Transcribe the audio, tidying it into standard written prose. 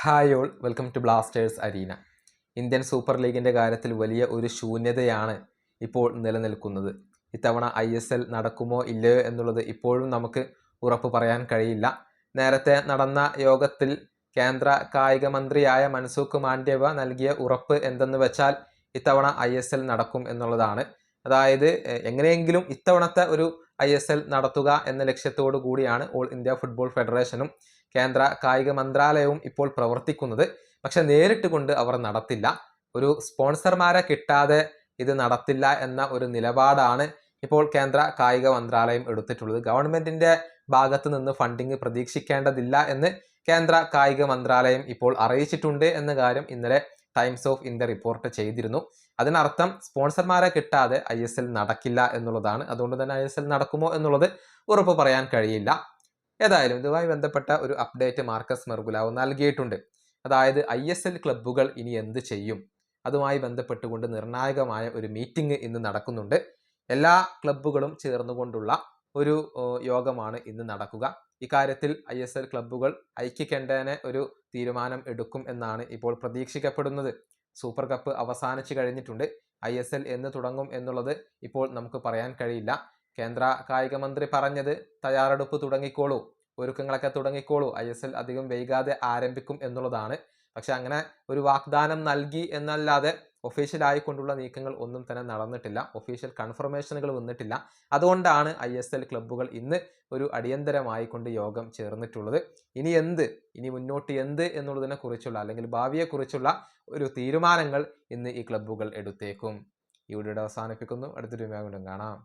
Hi all, welcome to Blasters arena. Indian Super ലീഗിൻ്റെ കാര്യത്തിൽ വലിയ ഒരു ശൂന്യതയാണ് ഇപ്പോൾ നിലനിൽക്കുന്നത്. ഇത്തവണ ISL നടക്കുമോ ഇല്ലയോ എന്നുള്ളത് ഇപ്പോഴും നമുക്ക് ഉറപ്പ് പറയാൻ കഴിയില്ല. നേരത്തെ നടന്ന യോഗത്തിൽ കേന്ദ്ര കായിക മന്ത്രിയായ മൻസുഖ് മാണ്ഡവ്യ നൽകിയ ഉറപ്പ് എന്തെന്ന് വെച്ചാൽ ഇത്തവണ ISL നടക്കും എന്നുള്ളതാണ്. അതായത് എങ്ങനെയെങ്കിലും ഇത്തവണത്തെ ഒരു ISL നടത്തുക എന്ന ലക്ഷ്യത്തോടു കൂടിയാണ് ഓൾ ഇന്ത്യ ഫുട്ബോൾ ഫെഡറേഷനും കേന്ദ്ര കായിക മന്ത്രാലയവും ഇപ്പോൾ പ്രവർത്തിക്കുന്നത്. പക്ഷെ നേരിട്ട് കൊണ്ട് അവർ നടത്തില്ല. ഒരു സ്പോൺസർമാരെ കിട്ടാതെ ഇത് നടത്തില്ല എന്ന ഒരു നിലപാടാണ് ഇപ്പോൾ കേന്ദ്ര കായിക മന്ത്രാലയം എടുത്തിട്ടുള്ളത്. ഗവൺമെന്റിന്റെ ഭാഗത്ത് നിന്ന് ഫണ്ടിങ് പ്രതീക്ഷിക്കേണ്ടതില്ല എന്ന് കേന്ദ്ര കായിക മന്ത്രാലയം ഇപ്പോൾ അറിയിച്ചിട്ടുണ്ട് എന്ന കാര്യം ഇന്നലെ ടൈംസ് ഓഫ് ഇന്ത്യ റിപ്പോർട്ട് ചെയ്തിരുന്നു. അതിനർത്ഥം സ്പോൺസർമാരെ കിട്ടാതെ ISL നടക്കില്ല എന്നുള്ളതാണ്. അതുകൊണ്ട് തന്നെ ISL നടക്കുമോ എന്നുള്ളത് ഉറപ്പ് പറയാൻ കഴിയില്ല. ഏതായാലും ഇതുമായി ബന്ധപ്പെട്ട ഒരു അപ്ഡേറ്റ് മാർക്കസ് മെർഗുലാവ് നൽകിയിട്ടുണ്ട്. അതായത് ISL ക്ലബ്ബുകൾ ഇനി എന്ത് ചെയ്യും, അതുമായി ബന്ധപ്പെട്ടുകൊണ്ട് നിർണായകമായ ഒരു മീറ്റിംഗ് ഇന്ന് നടക്കുന്നുണ്ട്. എല്ലാ ക്ലബ്ബുകളും ചേർന്നുകൊണ്ടുള്ള ഒരു യോഗമാണ് ഇന്ന് നടക്കുക. ഇക്കാര്യത്തിൽ ISL ക്ലബ്ബുകൾ ഐക്യകണ്ഠേന ഒരു തീരുമാനം എടുക്കും എന്നാണ് ഇപ്പോൾ പ്രതീക്ഷിക്കപ്പെടുന്നത്. സൂപ്പർ കപ്പ് അവസാനിച്ചു കഴിഞ്ഞിട്ടുണ്ട്. ISL എന്ന് തുടങ്ങും എന്നുള്ളത് ഇപ്പോൾ നമുക്ക് പറയാൻ കഴിയില്ല. കേന്ദ്ര കായിക മന്ത്രി പറഞ്ഞത് തയ്യാറെടുപ്പ് തുടങ്ങിക്കോളൂ, ഒരുക്കങ്ങളൊക്കെ തുടങ്ങിക്കോളൂ, ISL അധികം വൈകാതെ ആരംഭിക്കും എന്നുള്ളതാണ്. പക്ഷെ അങ്ങനെ ഒരു വാഗ്ദാനം നൽകി എന്നല്ലാതെ ഒഫീഷ്യലായിക്കൊണ്ടുള്ള നീക്കങ്ങൾ ഒന്നും തന്നെ നടന്നിട്ടില്ല. ഒഫീഷ്യൽ കൺഫർമേഷനുകൾ വന്നിട്ടില്ല. അതുകൊണ്ടാണ് ISL ക്ലബ്ബുകൾ ഇന്ന് ഒരു അടിയന്തരമായി കൊണ്ട് യോഗം ചേർന്നിട്ടുള്ളത്. ഇനി മുന്നോട്ട് എന്ത് എന്നുള്ളതിനെ കുറിച്ചുള്ള അല്ലെങ്കിൽ ഭാവിയെക്കുറിച്ചുള്ള ഒരു തീരുമാനങ്ങൾ ഇന്ന് ഈ ക്ലബ്ബുകൾ എടുത്തേക്കും. ഈ വീഡിയോ അവസാനിപ്പിക്കുന്നു. അടുത്തൊരു വീഡിയോ കാണാം.